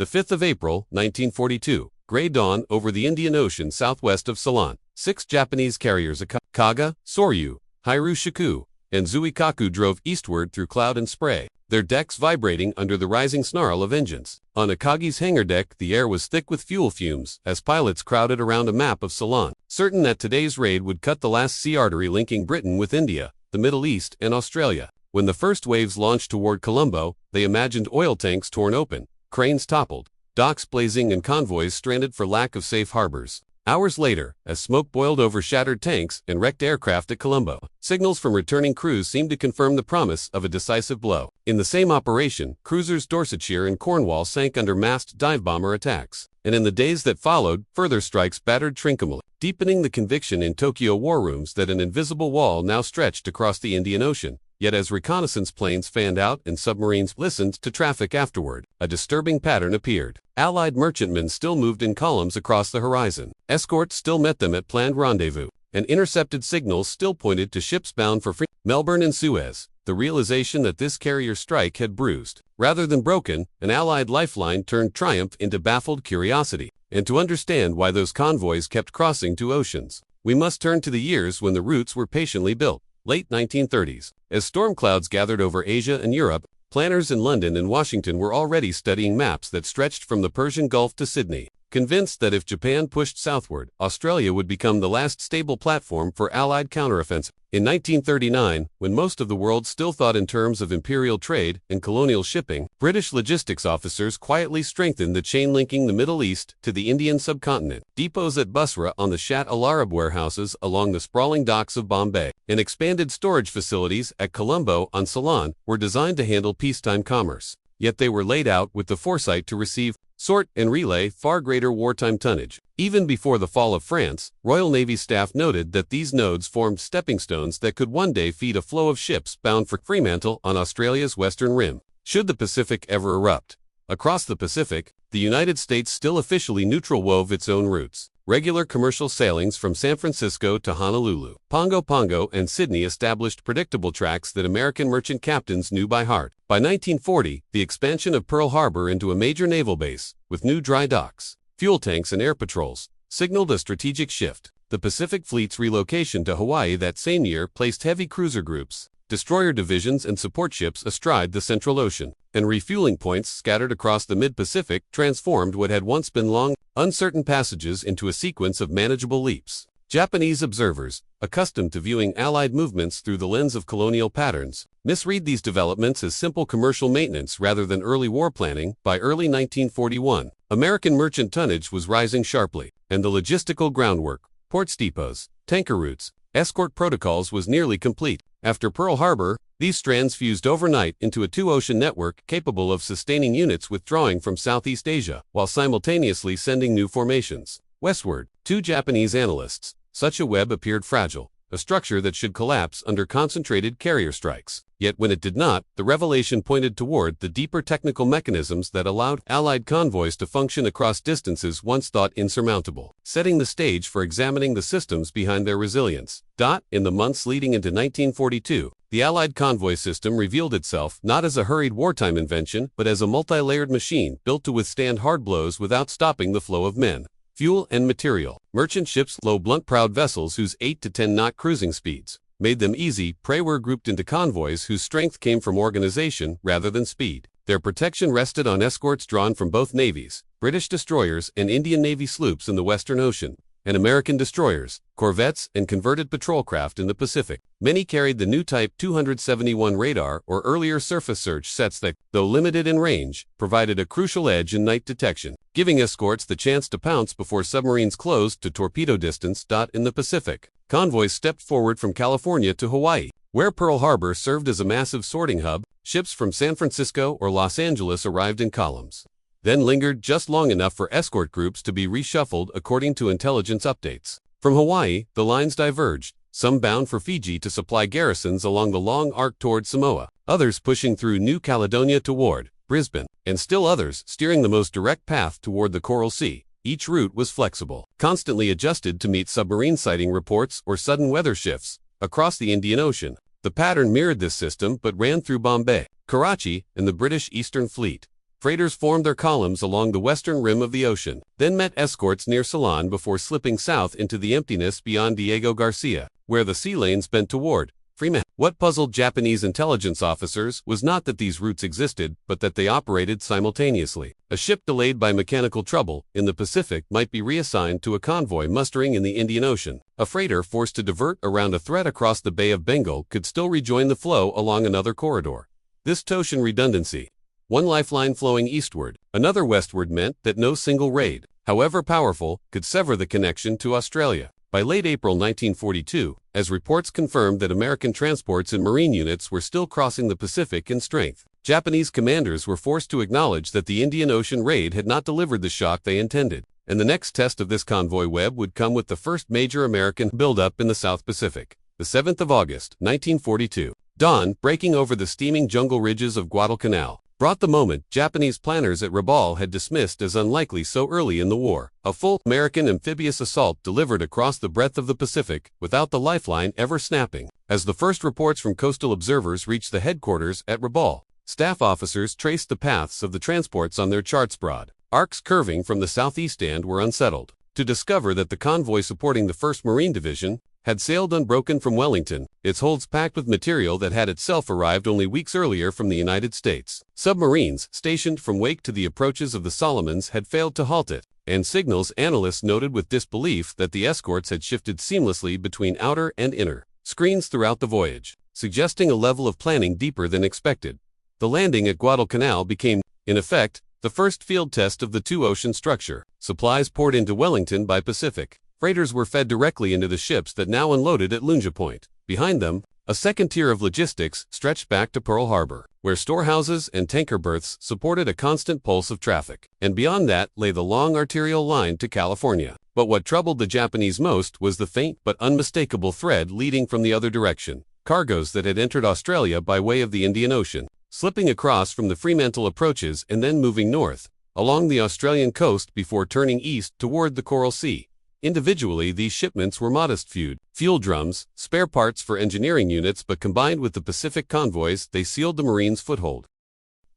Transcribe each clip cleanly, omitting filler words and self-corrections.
The 5th of April, 1942. Gray dawn over the Indian Ocean southwest of Ceylon. 6 Japanese carriers Kaga, Soryu, Hiru Shiku, and Zuikaku drove eastward through cloud and spray, their decks vibrating under the rising snarl of engines. On Akagi's hangar deck, the air was thick with fuel fumes as pilots crowded around a map of Ceylon, certain that today's raid would cut the last sea artery linking Britain with India, the Middle East, and Australia. When the first waves launched toward Colombo, they imagined oil tanks torn open, cranes toppled, docks blazing, and convoys stranded for lack of safe harbors. Hours later, as smoke boiled over shattered tanks and wrecked aircraft at Colombo, signals from returning crews seemed to confirm the promise of a decisive blow. In the same operation, cruisers Dorsetshire and Cornwall sank under masked dive-bomber attacks. And in the days that followed, further strikes battered Trincomalee, deepening the conviction in Tokyo war rooms that an invisible wall now stretched across the Indian Ocean. Yet as reconnaissance planes fanned out and submarines listened to traffic afterward, a disturbing pattern appeared. Allied merchantmen still moved in columns across the horizon. Escorts still met them at planned rendezvous, and intercepted signals still pointed to ships bound for Melbourne and Suez. The realization that this carrier strike had bruised, rather than broken, an Allied lifeline turned triumph into baffled curiosity. And to understand why those convoys kept crossing two oceans, we must turn to the years when the routes were patiently built. Late 1930s. As storm clouds gathered over Asia and Europe, planners in London and Washington were already studying maps that stretched from the Persian Gulf to Sydney, convinced that if Japan pushed southward, Australia would become the last stable platform for Allied counteroffensive. In 1939, when most of the world still thought in terms of imperial trade and colonial shipping, British logistics officers quietly strengthened the chain linking the Middle East to the Indian subcontinent. Depots at Busra on the Shat Al Arab warehouses along the sprawling docks of Bombay, and expanded storage facilities at Colombo on Ceylon were designed to handle peacetime commerce. Yet they were laid out with the foresight to receive, sort, and relay far greater wartime tonnage. Even before the fall of France, Royal Navy staff noted that these nodes formed stepping stones that could one day feed a flow of ships bound for Fremantle on Australia's western rim, should the Pacific ever erupt. Across the Pacific, the United States still officially neutral wove its own routes. Regular commercial sailings from San Francisco to Honolulu, Pongo Pongo, and Sydney established predictable tracks that American merchant captains knew by heart. By 1940, the expansion of Pearl Harbor into a major naval base, with new dry docks, fuel tanks, and air patrols, signaled a strategic shift. The Pacific Fleet's relocation to Hawaii that same year placed heavy cruiser groups, destroyer divisions, and support ships astride the Central Ocean, and refueling points scattered across the mid-Pacific transformed what had once been long, uncertain passages into a sequence of manageable leaps. Japanese observers, accustomed to viewing Allied movements through the lens of colonial patterns, misread these developments as simple commercial maintenance rather than early war planning. By early 1941, American merchant tonnage was rising sharply, and the logistical groundwork, ports depots, tanker routes, escort protocols was nearly complete. After Pearl Harbor, these strands fused overnight into a two-ocean network capable of sustaining units withdrawing from Southeast Asia, while simultaneously sending new formations westward. To Japanese analysts, such a web appeared fragile, a structure that should collapse under concentrated carrier strikes. Yet when it did not, the revelation pointed toward the deeper technical mechanisms that allowed Allied convoys to function across distances once thought insurmountable, setting the stage for examining the systems behind their resilience. In the months leading into 1942, the Allied convoy system revealed itself not as a hurried wartime invention, but as a multi-layered machine built to withstand hard blows without stopping the flow of men, fuel, and material. Merchant ships, low blunt-prowed vessels whose 8 to 10 knot cruising speeds made them easy prey, were grouped into convoys whose strength came from organization rather than speed. Their protection rested on escorts drawn from both navies, British destroyers and Indian Navy sloops in the Western Ocean, and American destroyers, corvettes, and converted patrol craft in the Pacific. Many carried the new Type 271 radar or earlier surface search sets that, though limited in range, provided a crucial edge in night detection, giving escorts the chance to pounce before submarines closed to torpedo distance. In the Pacific, convoys stepped forward from California to Hawaii, where Pearl Harbor served as a massive sorting hub. Ships from San Francisco or Los Angeles arrived in columns, then lingered just long enough for escort groups to be reshuffled according to intelligence updates. From Hawaii, the lines diverged, some bound for Fiji to supply garrisons along the long arc toward Samoa, others pushing through New Caledonia toward Brisbane, and still others steering the most direct path toward the Coral Sea. Each route was flexible, constantly adjusted to meet submarine sighting reports or sudden weather shifts across the Indian Ocean. The pattern mirrored this system but ran through Bombay, Karachi, and the British Eastern Fleet. freighters formed their columns along the western rim of the ocean, then met escorts near Ceylon before slipping south into the emptiness beyond Diego Garcia, where the sea lanes bent toward Fremantle. What puzzled Japanese intelligence officers was not that these routes existed, but that they operated simultaneously. A ship delayed by mechanical trouble in the Pacific might be reassigned to a convoy mustering in the Indian Ocean. A freighter forced to divert around a threat across the Bay of Bengal could still rejoin the flow along another corridor. This Toshan redundancy, one lifeline flowing eastward, another westward, meant that no single raid, however powerful, could sever the connection to Australia. By late April 1942, as reports confirmed that American transports and marine units were still crossing the Pacific in strength, Japanese commanders were forced to acknowledge that the Indian Ocean raid had not delivered the shock they intended, and the next test of this convoy web would come with the first major American buildup in the South Pacific. The 7th of August, 1942, dawn, breaking over the steaming jungle ridges of Guadalcanal, brought the moment Japanese planners at Rabaul had dismissed as unlikely so early in the war. A full American amphibious assault delivered across the breadth of the Pacific, without the lifeline ever snapping. As the first reports from coastal observers reached the headquarters at Rabaul, staff officers traced the paths of the transports on their charts. Broad arcs curving from the southeast end were unsettled, to discover that the convoy supporting the 1st Marine Division had sailed Unbroken from Wellington, its holds packed with material that had itself arrived only weeks earlier from the United States. Submarines stationed from Wake to the approaches of the Solomons had failed to halt it, and signals analysts noted with disbelief that the escorts had shifted seamlessly between outer and inner screens throughout the voyage, suggesting a level of planning deeper than expected. The landing at Guadalcanal became, in effect, the first field test of the two-ocean structure. Supplies poured into Wellington by Pacific. Freighters were fed directly into the ships that now unloaded at Lunga Point. Behind them, a second tier of logistics stretched back to Pearl Harbor, where storehouses and tanker berths supported a constant pulse of traffic. And beyond that lay the long arterial line to California. But what troubled the Japanese most was the faint but unmistakable thread leading from the other direction: cargoes that had entered Australia by way of the Indian Ocean, slipping across from the Fremantle approaches and then moving north, along the Australian coast before turning east toward the Coral Sea. Individually, these shipments were modest: fuel drums, spare parts for engineering units, but combined with the Pacific convoys, they sealed the Marines' foothold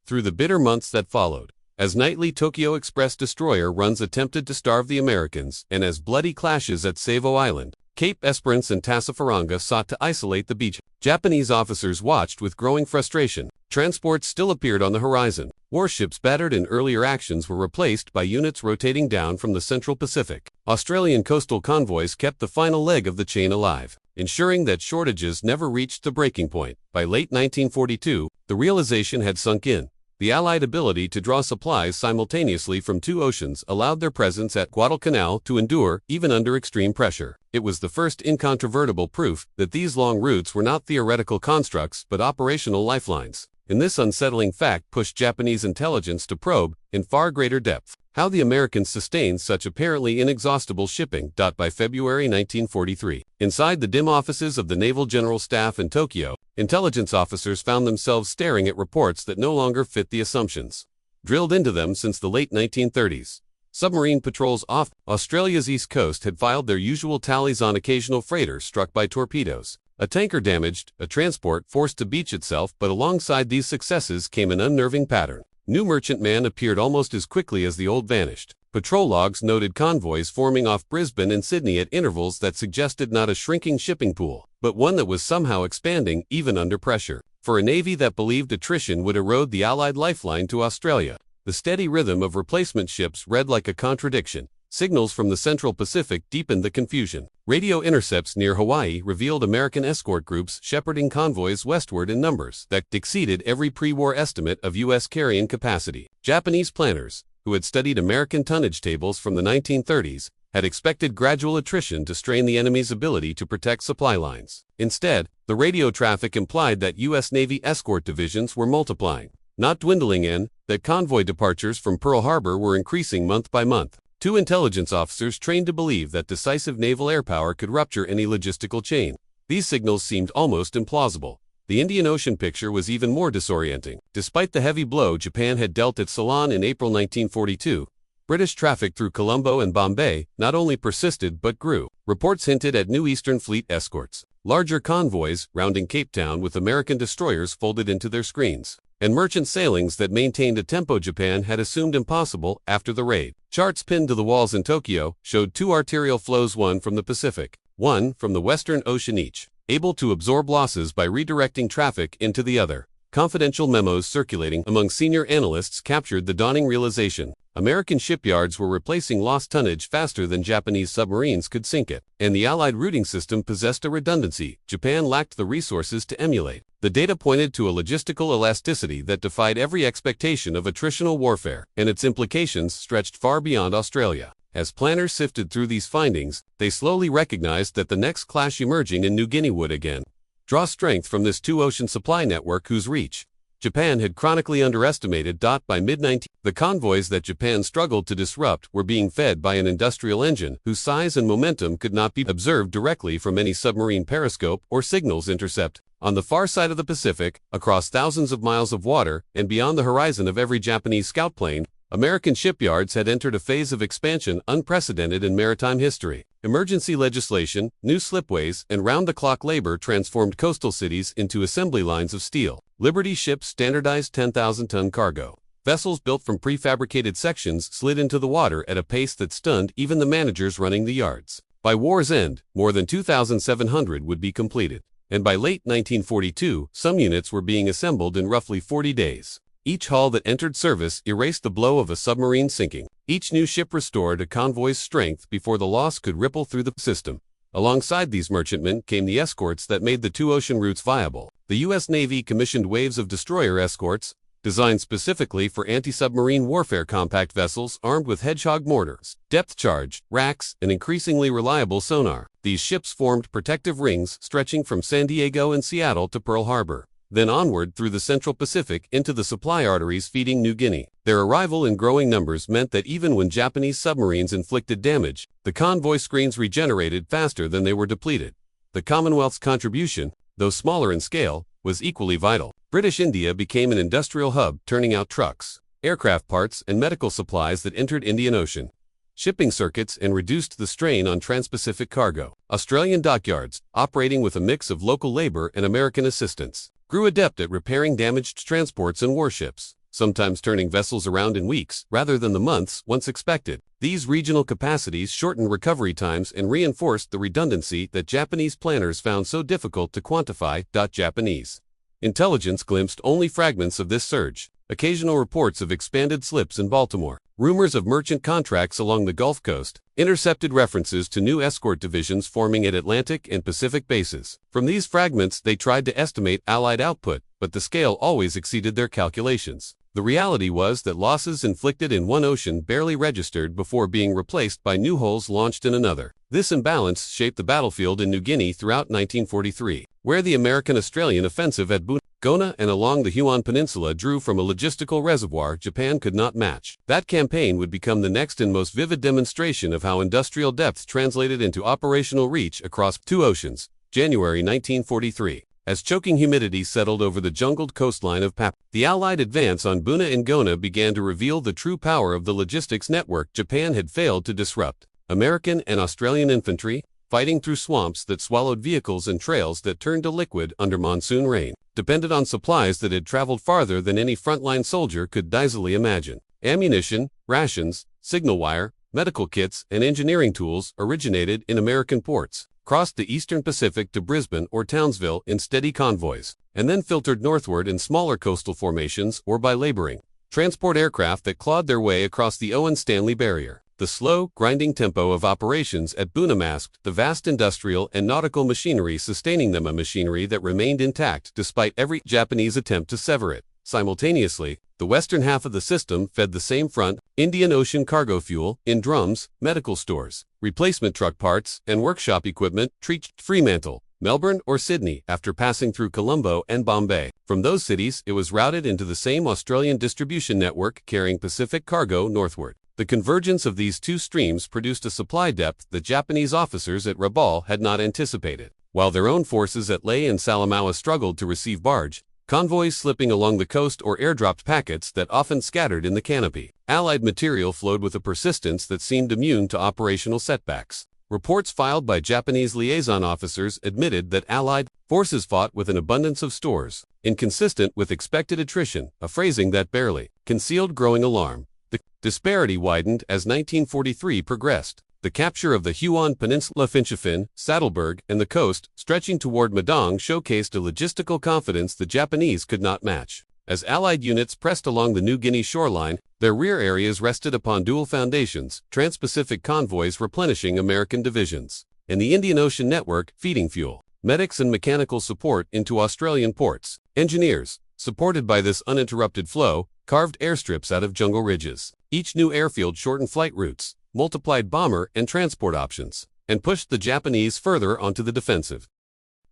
through the bitter months that followed. As nightly Tokyo Express destroyer runs attempted to starve the Americans, and as bloody clashes at Savo Island, Cape Esperance and Tassafaranga sought to isolate the beach, Japanese officers watched with growing frustration. Transports still appeared on the horizon. Warships battered in earlier actions were replaced by units rotating down from the Central Pacific. Australian coastal convoys kept the final leg of the chain alive, ensuring that shortages never reached the breaking point. By late 1942, the realization had sunk in. The Allied ability to draw supplies simultaneously from two oceans allowed their presence at Guadalcanal to endure, even under extreme pressure. It was the first incontrovertible proof that these long routes were not theoretical constructs but operational lifelines. And this unsettling fact pushed Japanese intelligence to probe, in far greater depth, how the Americans sustained such apparently inexhaustible shipping. By February 1943, inside the dim offices of the Naval General Staff in Tokyo, intelligence officers found themselves staring at reports that no longer fit the assumptions drilled into them since the late 1930s. Submarine patrols off Australia's east coast had filed their usual tallies on occasional freighters struck by torpedoes, a tanker damaged, a transport forced to beach itself, but alongside these successes came an unnerving pattern. New merchantmen appeared almost as quickly as the old vanished. Patrol logs noted convoys forming off Brisbane and Sydney at intervals that suggested not a shrinking shipping pool, but one that was somehow expanding, even under pressure. For a navy that believed attrition would erode the Allied lifeline to Australia, the steady rhythm of replacement ships read like a contradiction. Signals from the Central Pacific deepened the confusion. Radio intercepts near Hawaii revealed American escort groups shepherding convoys westward in numbers that exceeded every pre-war estimate of U.S. carrying capacity. Japanese planners, who had studied American tonnage tables from the 1930s, had expected gradual attrition to strain the enemy's ability to protect supply lines. Instead, the radio traffic implied that U.S. Navy escort divisions were multiplying, not dwindling, and that convoy departures from Pearl Harbor were increasing month by month. Two intelligence officers trained to believe that decisive naval air power could rupture any logistical chain. These signals seemed almost implausible. The Indian Ocean picture was even more disorienting. Despite the heavy blow Japan had dealt at Ceylon in April 1942, British traffic through Colombo and Bombay not only persisted but grew. Reports hinted at new Eastern Fleet escorts, larger convoys rounding Cape Town with American destroyers folded into their screens, and merchant sailings that maintained a tempo Japan had assumed impossible after the raid. Charts pinned to the walls in Tokyo showed two arterial flows, one from the Pacific, one from the Western Ocean, each able to absorb losses by redirecting traffic into the other. Confidential memos circulating among senior analysts captured the dawning realization: American shipyards were replacing lost tonnage faster than Japanese submarines could sink it, and the Allied routing system possessed a redundancy Japan lacked the resources to emulate. The data pointed to a logistical elasticity that defied every expectation of attritional warfare, and its implications stretched far beyond Australia. As planners sifted through these findings, they slowly recognized that the next clash emerging in New Guinea would again draw strength from this two-ocean supply network whose reach Japan had chronically underestimated. By mid-19, the convoys that Japan struggled to disrupt were being fed by an industrial engine whose size and momentum could not be observed directly from any submarine periscope or signals intercept. On the far side of the Pacific, across thousands of miles of water, and beyond the horizon of every Japanese scout plane, American shipyards had entered a phase of expansion unprecedented in maritime history. Emergency legislation, new slipways, and round-the-clock labor transformed coastal cities into assembly lines of steel. Liberty ships standardized 10,000-ton cargo. Vessels built from prefabricated sections slid into the water at a pace that stunned even the managers running the yards. By war's end, more than 2,700 would be completed, and by late 1942, some units were being assembled in roughly 40 days. Each hull that entered service erased the blow of a submarine sinking. Each new ship restored a convoy's strength before the loss could ripple through the system. Alongside these merchantmen came the escorts that made the two ocean routes viable. The U.S. Navy commissioned waves of destroyer escorts, designed specifically for anti-submarine warfare, compact vessels armed with Hedgehog mortars, depth-charge racks, and increasingly reliable sonar. These ships formed protective rings stretching from San Diego and Seattle to Pearl Harbor, then onward through the Central Pacific into the supply arteries feeding New Guinea. Their arrival in growing numbers meant that even when Japanese submarines inflicted damage, the convoy screens regenerated faster than they were depleted. The Commonwealth's contribution, though smaller in scale, was equally vital. British India became an industrial hub, turning out trucks, aircraft parts, and medical supplies that entered Indian Ocean shipping circuits and reduced the strain on trans-Pacific cargo. Australian dockyards, operating with a mix of local labor and American assistance, grew adept at repairing damaged transports and warships, sometimes turning vessels around in weeks rather than the months once expected. These regional capacities shortened recovery times and reinforced the redundancy that Japanese planners found so difficult to quantify. Japanese intelligence glimpsed only fragments of this surge. Occasional reports of expanded slips in Baltimore, rumors of merchant contracts along the Gulf Coast, intercepted references to new escort divisions forming at Atlantic and Pacific bases. From these fragments they tried to estimate Allied output, but the scale always exceeded their calculations. The reality was that losses inflicted in one ocean barely registered before being replaced by new holes launched in another. This imbalance shaped the battlefield in New Guinea throughout 1943, where the American-Australian offensive at Gona and along the Huon Peninsula drew from a logistical reservoir Japan could not match. That campaign would become the next and most vivid demonstration of how industrial depth translated into operational reach across two oceans. January 1943. As choking humidity settled over the jungled coastline of Papua, the Allied advance on Buna and Gona began to reveal the true power of the logistics network Japan had failed to disrupt. American and Australian infantry, fighting through swamps that swallowed vehicles and trails that turned to liquid under monsoon rain, depended on supplies that had traveled farther than any frontline soldier could easily imagine. Ammunition, rations, signal wire, medical kits, and engineering tools originated in American ports, crossed the eastern Pacific to Brisbane or Townsville in steady convoys, and then filtered northward in smaller coastal formations or by laboring transport aircraft that clawed their way across the Owen-Stanley barrier. The slow, grinding tempo of operations at Buna masked the vast industrial and nautical machinery sustaining them, a machinery that remained intact despite every Japanese attempt to sever it. Simultaneously, the western half of the system fed the same front, Indian Ocean cargo fuel, in drums, medical stores, replacement truck parts, and workshop equipment reached Fremantle, Melbourne, or Sydney after passing through Colombo and Bombay. From those cities, it was routed into the same Australian distribution network carrying Pacific cargo northward. The convergence of these two streams produced a supply depth that Japanese officers at Rabaul had not anticipated. While their own forces at Lae and Salamaua struggled to receive barge convoys slipping along the coast or airdropped packets that often scattered in the canopy, Allied material flowed with a persistence that seemed immune to operational setbacks. Reports filed by Japanese liaison officers admitted that Allied forces fought with an abundance of stores, inconsistent with expected attrition, a phrasing that barely concealed growing alarm. The disparity widened as 1943 progressed. The capture of the Huon Peninsula, Finchafin, Saddleburg, and the coast, stretching toward Madang, showcased a logistical confidence the Japanese could not match. As Allied units pressed along the New Guinea shoreline, their rear areas rested upon dual foundations, trans-Pacific convoys replenishing American divisions, and the Indian Ocean network feeding fuel, medics and mechanical support into Australian ports. Engineers, supported by this uninterrupted flow, carved airstrips out of jungle ridges. Each new airfield shortened flight routes, multiplied bomber and transport options, and pushed the Japanese further onto the defensive.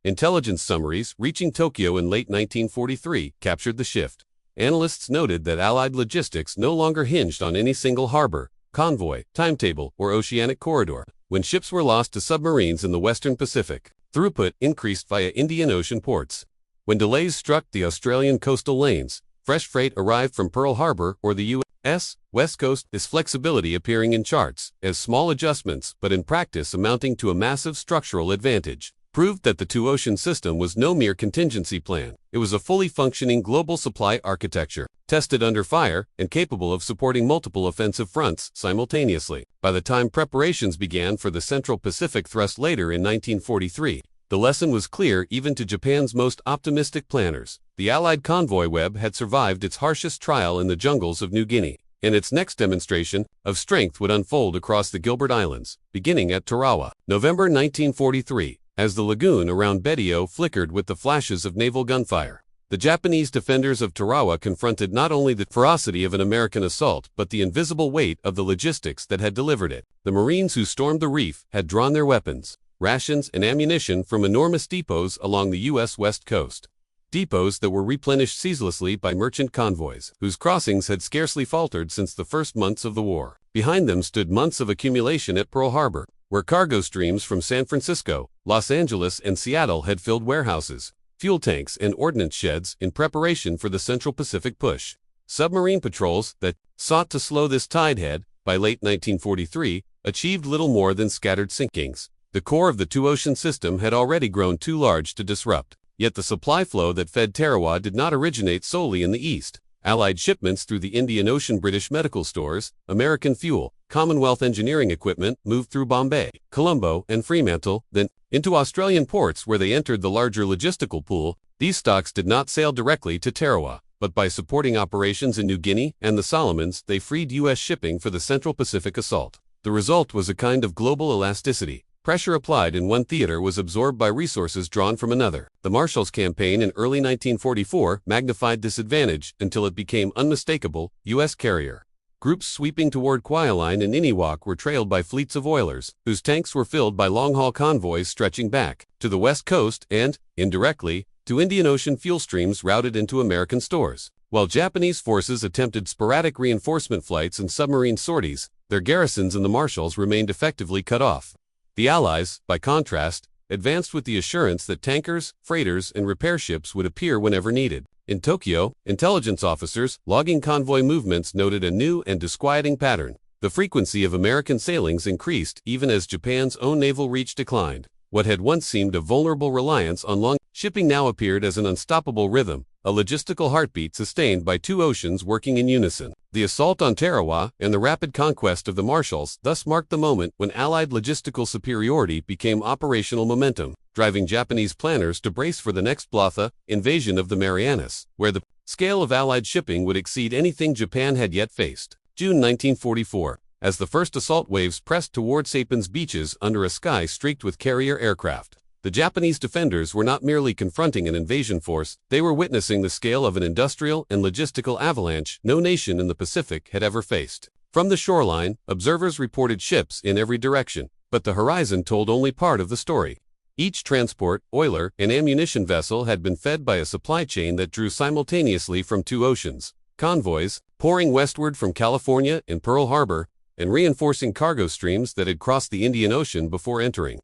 Intelligence summaries reaching Tokyo in late 1943 captured the shift. Analysts noted that Allied logistics no longer hinged on any single harbor, convoy, timetable, or oceanic corridor. When ships were lost to submarines in the Western Pacific, throughput increased via Indian Ocean ports. When delays struck the Australian coastal lanes, fresh freight arrived from Pearl Harbor or the U.S. West Coast, this flexibility appearing in charts as small adjustments but in practice amounting to a massive structural advantage, proved that the two-ocean system was no mere contingency plan. It was a fully functioning global supply architecture, tested under fire and capable of supporting multiple offensive fronts simultaneously. By the time preparations began for the Central Pacific thrust later in 1943, the lesson was clear even to Japan's most optimistic planners. The Allied convoy web had survived its harshest trial in the jungles of New Guinea, and its next demonstration of strength would unfold across the Gilbert Islands, beginning at Tarawa. November 1943, as the lagoon around Betio flickered with the flashes of naval gunfire. The Japanese defenders of Tarawa confronted not only the ferocity of an American assault but the invisible weight of the logistics that had delivered it. The Marines who stormed the reef had drawn their weapons, rations, and ammunition from enormous depots along the U.S. West Coast. Depots that were replenished ceaselessly by merchant convoys, whose crossings had scarcely faltered since the first months of the war. Behind them stood months of accumulation at Pearl Harbor, where cargo streams from San Francisco, Los Angeles, and Seattle had filled warehouses, fuel tanks, and ordnance sheds in preparation for the Central Pacific push. Submarine patrols that sought to slow this tide had, by late 1943, achieved little more than scattered sinkings. The core of the two-ocean system had already grown too large to disrupt. Yet the supply flow that fed Tarawa did not originate solely in the east. Allied shipments through the Indian Ocean, British medical stores, American fuel, Commonwealth engineering equipment moved through Bombay, Colombo, and Fremantle, then into Australian ports where they entered the larger logistical pool. These stocks did not sail directly to Tarawa, but by supporting operations in New Guinea and the Solomons, they freed U.S. shipping for the Central Pacific assault. The result was a kind of global elasticity. Pressure applied in one theater was absorbed by resources drawn from another. The Marshall's Campaign in early 1944 magnified this advantage until it became unmistakable. U.S. carrier groups sweeping toward Kwajalein and Iniwak were trailed by fleets of oilers, whose tanks were filled by long-haul convoys stretching back to the West Coast and, indirectly, to Indian Ocean fuel streams routed into American stores. While Japanese forces attempted sporadic reinforcement flights and submarine sorties, their garrisons in the Marshalls remained effectively cut off. The Allies, by contrast, advanced with the assurance that tankers, freighters, and repair ships would appear whenever needed. In Tokyo, intelligence officers logging convoy movements noted a new and disquieting pattern. The frequency of American sailings increased even as Japan's own naval reach declined. What had once seemed a vulnerable reliance on long shipping now appeared as an unstoppable rhythm, a logistical heartbeat sustained by two oceans working in unison. The assault on Tarawa and the rapid conquest of the Marshalls thus marked the moment when Allied logistical superiority became operational momentum, driving Japanese planners to brace for the next Blatha invasion of the Marianas, where the scale of Allied shipping would exceed anything Japan had yet faced. June 1944. As the first assault waves pressed toward Saipin's beaches under a sky streaked with carrier aircraft, the Japanese defenders were not merely confronting an invasion force, they were witnessing the scale of an industrial and logistical avalanche no nation in the Pacific had ever faced. From the shoreline, observers reported ships in every direction, but the horizon told only part of the story. Each transport, oiler, and ammunition vessel had been fed by a supply chain that drew simultaneously from two oceans. Convoys, pouring westward from California and Pearl Harbor, and reinforcing cargo streams that had crossed the Indian Ocean before entering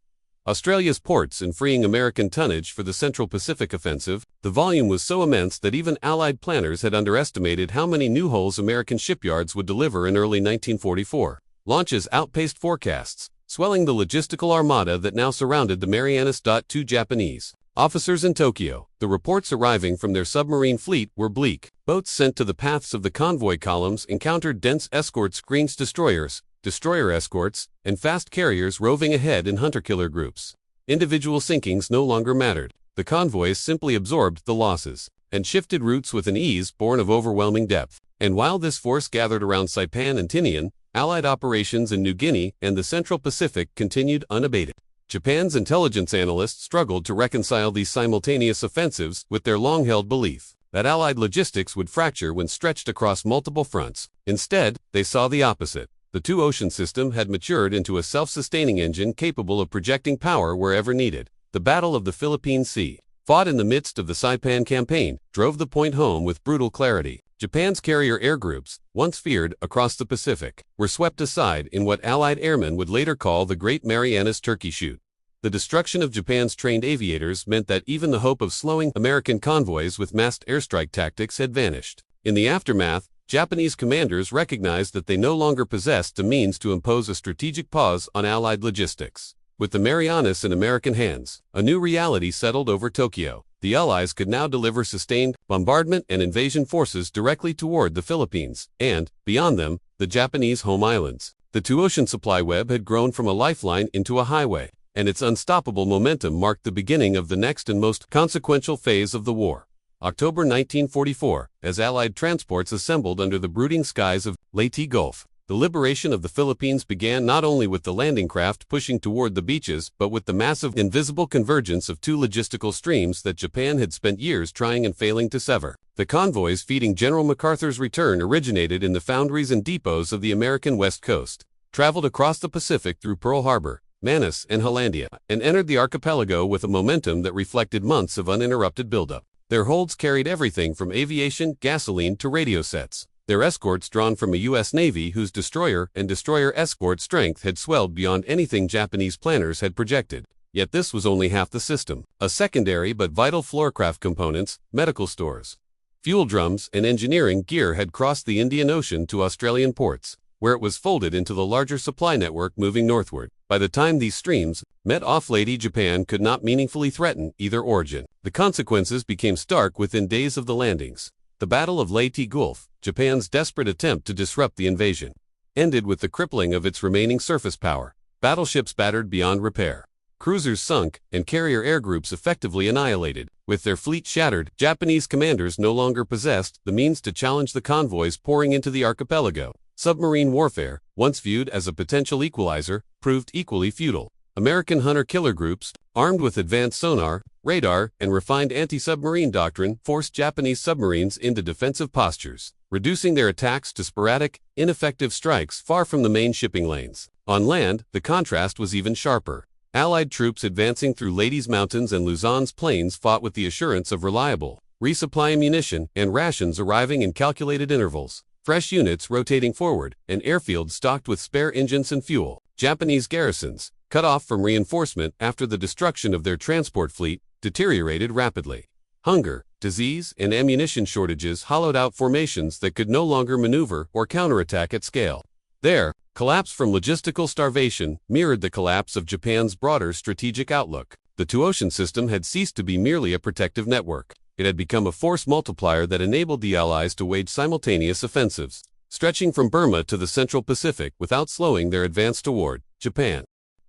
Australia's ports and freeing American tonnage for the Central Pacific offensive. The volume was so immense that even Allied planners had underestimated how many new hulls American shipyards would deliver in early 1944. Launches outpaced forecasts, swelling the logistical armada that now surrounded the Marianas. Two Japanese officers in Tokyo. The reports arriving from their submarine fleet were bleak. Boats sent to the paths of the convoy columns encountered dense escort screens, destroyers, destroyer escorts, and fast carriers roving ahead in hunter-killer groups. Individual sinkings no longer mattered. The convoys simply absorbed the losses and shifted routes with an ease born of overwhelming depth. And while this force gathered around Saipan and Tinian, Allied operations in New Guinea and the Central Pacific continued unabated. Japan's intelligence analysts struggled to reconcile these simultaneous offensives with their long-held belief that Allied logistics would fracture when stretched across multiple fronts. Instead, they saw the opposite. The two-ocean system had matured into a self-sustaining engine capable of projecting power wherever needed. The Battle of the Philippine Sea, fought in the midst of the Saipan campaign, drove the point home with brutal clarity. Japan's carrier air groups, once feared across the Pacific, were swept aside in what Allied airmen would later call the Great Marianas Turkey Shoot. The destruction of Japan's trained aviators meant that even the hope of slowing American convoys with massed airstrike tactics had vanished. In the aftermath, Japanese commanders recognized that they no longer possessed the means to impose a strategic pause on Allied logistics. With the Marianas in American hands, a new reality settled over Tokyo. The Allies could now deliver sustained bombardment and invasion forces directly toward the Philippines, and, beyond them, the Japanese home islands. The two-ocean supply web had grown from a lifeline into a highway, and its unstoppable momentum marked the beginning of the next and most consequential phase of the war. October 1944, as Allied transports assembled under the brooding skies of Leyte Gulf. The liberation of the Philippines began not only with the landing craft pushing toward the beaches, but with the massive invisible convergence of two logistical streams that Japan had spent years trying and failing to sever. The convoys feeding General MacArthur's return originated in the foundries and depots of the American West Coast, traveled across the Pacific through Pearl Harbor, Manus, and Hollandia, and entered the archipelago with a momentum that reflected months of uninterrupted buildup. Their holds carried everything from aviation, gasoline, to radio sets. Their escorts drawn from a U.S. Navy whose destroyer and destroyer escort strength had swelled beyond anything Japanese planners had projected. Yet this was only half the system. A secondary but vital floorcraft components, medical stores, fuel drums, and engineering gear had crossed the Indian Ocean to Australian ports, where it was folded into the larger supply network moving northward. By the time these streams met off Leyte, Japan could not meaningfully threaten either origin. The consequences became stark within days of the landings. The Battle of Leyte Gulf, Japan's desperate attempt to disrupt the invasion, ended with the crippling of its remaining surface power. Battleships battered beyond repair, cruisers sunk, and carrier air groups effectively annihilated. With their fleet shattered, Japanese commanders no longer possessed the means to challenge the convoys pouring into the archipelago. Submarine warfare, once viewed as a potential equalizer, proved equally futile. American hunter-killer groups, armed with advanced sonar, radar, and refined anti-submarine doctrine, forced Japanese submarines into defensive postures, reducing their attacks to sporadic, ineffective strikes far from the main shipping lanes. On land, the contrast was even sharper. Allied troops advancing through Leyte's mountains and Luzon's plains fought with the assurance of reliable resupply ammunition and rations arriving in calculated intervals. Fresh units rotating forward, and airfields stocked with spare engines and fuel. Japanese garrisons, cut off from reinforcement after the destruction of their transport fleet, deteriorated rapidly. Hunger, disease, and ammunition shortages hollowed out formations that could no longer maneuver or counterattack at scale. Their collapse from logistical starvation mirrored the collapse of Japan's broader strategic outlook. The two-ocean system had ceased to be merely a protective network. It had become a force multiplier that enabled the Allies to wage simultaneous offensives, stretching from Burma to the Central Pacific without slowing their advance toward Japan.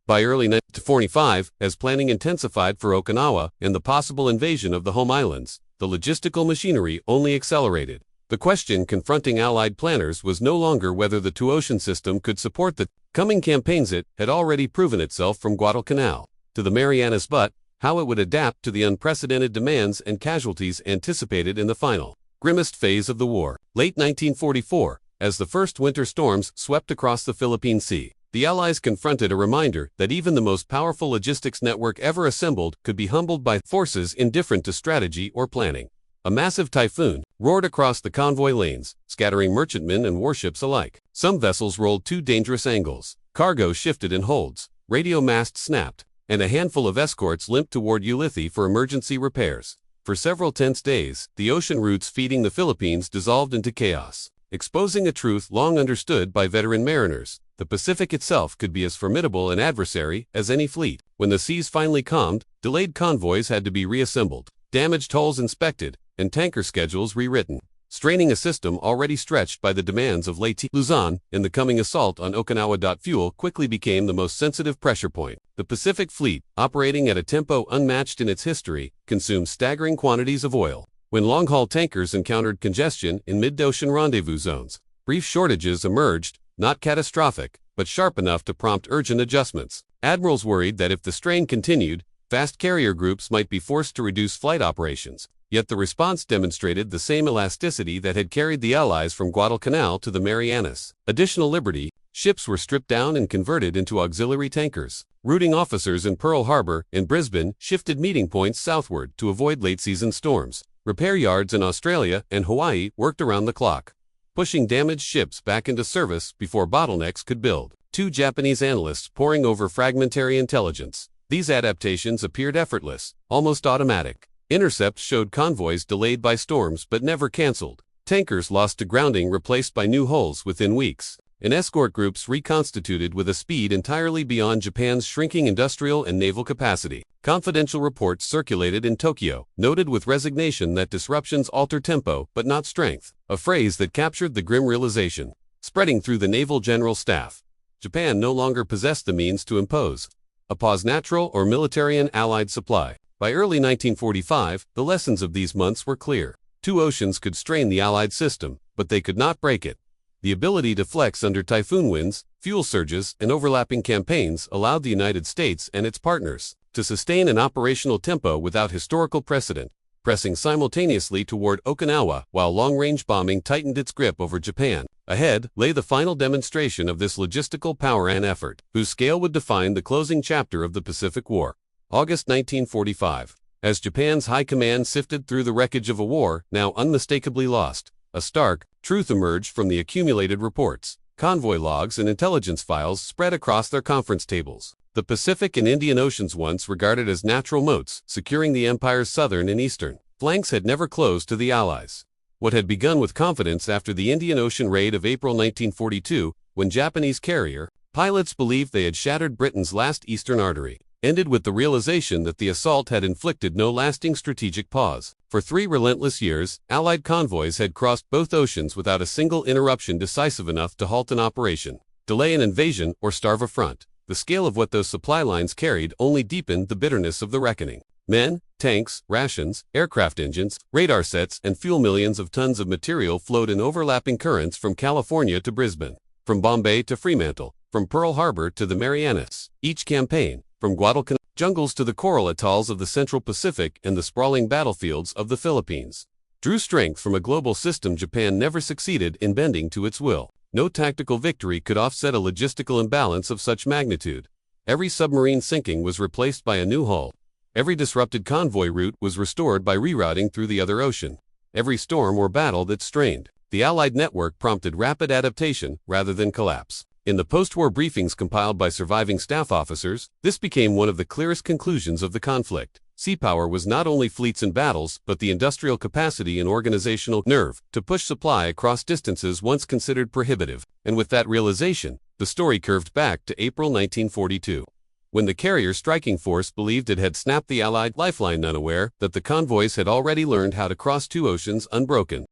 By early 1945, as planning intensified for Okinawa and the possible invasion of the home islands, the logistical machinery only accelerated. The question confronting Allied planners was no longer whether the two-ocean system could support the coming campaigns. It had already proven itself from Guadalcanal to the Marianas, but how it would adapt to the unprecedented demands and casualties anticipated in the final, grimmest phase of the war. Late 1944, as the first winter storms swept across the Philippine Sea, the Allies confronted a reminder that even the most powerful logistics network ever assembled could be humbled by forces indifferent to strategy or planning. A massive typhoon roared across the convoy lanes, scattering merchantmen and warships alike. Some vessels rolled too dangerous angles, cargo shifted in holds, radio masts snapped, and a handful of escorts limped toward Ulithi for emergency repairs. For several tense days, the ocean routes feeding the Philippines dissolved into chaos, exposing a truth long understood by veteran mariners. the Pacific itself could be as formidable an adversary as any fleet. When the seas finally calmed, delayed convoys had to be reassembled, damaged hulls inspected, and tanker schedules rewritten, straining a system already stretched by the demands of Luzon. In the coming assault on Okinawa. Fuel quickly became the most sensitive pressure point. The Pacific Fleet, operating at a tempo unmatched in its history, consumed staggering quantities of oil. When long-haul tankers encountered congestion in mid-ocean rendezvous zones, brief shortages emerged, not catastrophic, but sharp enough to prompt urgent adjustments. Admirals worried that if the strain continued, fast carrier groups might be forced to reduce flight operations. Yet the response demonstrated the same elasticity that had carried the Allies from Guadalcanal to the Marianas. Additional liberty, ships were stripped down and converted into auxiliary tankers. Routing officers in Pearl Harbor and Brisbane shifted meeting points southward to avoid late-season storms. Repair yards in Australia and Hawaii worked around the clock, pushing damaged ships back into service before bottlenecks could build. 2 Japanese analysts poring over fragmentary intelligence. These adaptations appeared effortless, almost automatic. Intercepts showed convoys delayed by storms but never canceled. Tankers lost to grounding replaced by new hulls within weeks. And escort groups reconstituted with a speed entirely beyond Japan's shrinking industrial and naval capacity. Confidential reports circulated in Tokyo, noted with resignation that disruptions alter tempo but not strength, a phrase that captured the grim realization. Spreading through the Naval General Staff, Japan no longer possessed the means to impose a pause natural or military and allied supply. By early 1945, the lessons of these months were clear. 2 oceans could strain the Allied system, but they could not break it. The ability to flex under typhoon winds, fuel surges, and overlapping campaigns allowed the United States and its partners to sustain an operational tempo without historical precedent, pressing simultaneously toward Okinawa while long-range bombing tightened its grip over Japan. Ahead lay the final demonstration of this logistical power and effort, whose scale would define the closing chapter of the Pacific War. August 1945. As Japan's high command sifted through the wreckage of a war now unmistakably lost, a stark truth emerged from the accumulated reports, convoy logs, and intelligence files spread across their conference tables. The Pacific and Indian Oceans, once regarded as natural moats securing the empire's southern and eastern flanks, had never closed to the Allies. What had begun with confidence after the Indian Ocean raid of April 1942, when Japanese carrier pilots believed they had shattered Britain's last eastern artery, ended with the realization that the assault had inflicted no lasting strategic pause. For 3 relentless years, Allied convoys had crossed both oceans without a single interruption decisive enough to halt an operation, delay an invasion, or starve a front. The scale of what those supply lines carried only deepened the bitterness of the reckoning. Men, tanks, rations, aircraft engines, radar sets, and fuel. Millions of tons of material flowed in overlapping currents from California to Brisbane, from Bombay to Fremantle, from Pearl Harbor to the Marianas. Each campaign, from Guadalcanal jungles to the coral atolls of the Central Pacific and the sprawling battlefields of the Philippines, drew strength from a global system Japan never succeeded in bending to its will. No tactical victory could offset a logistical imbalance of such magnitude. Every submarine sinking was replaced by a new hull. Every disrupted convoy route was restored by rerouting through the other ocean. Every storm or battle that strained the Allied network prompted rapid adaptation rather than collapse. In the post-war briefings compiled by surviving staff officers, this became one of the clearest conclusions of the conflict. Sea power was not only fleets and battles, but the industrial capacity and organizational nerve to push supply across distances once considered prohibitive. And with that realization, the story curved back to April 1942, when the carrier striking force believed it had snapped the Allied lifeline, unaware that the convoys had already learned how to cross 2 oceans unbroken.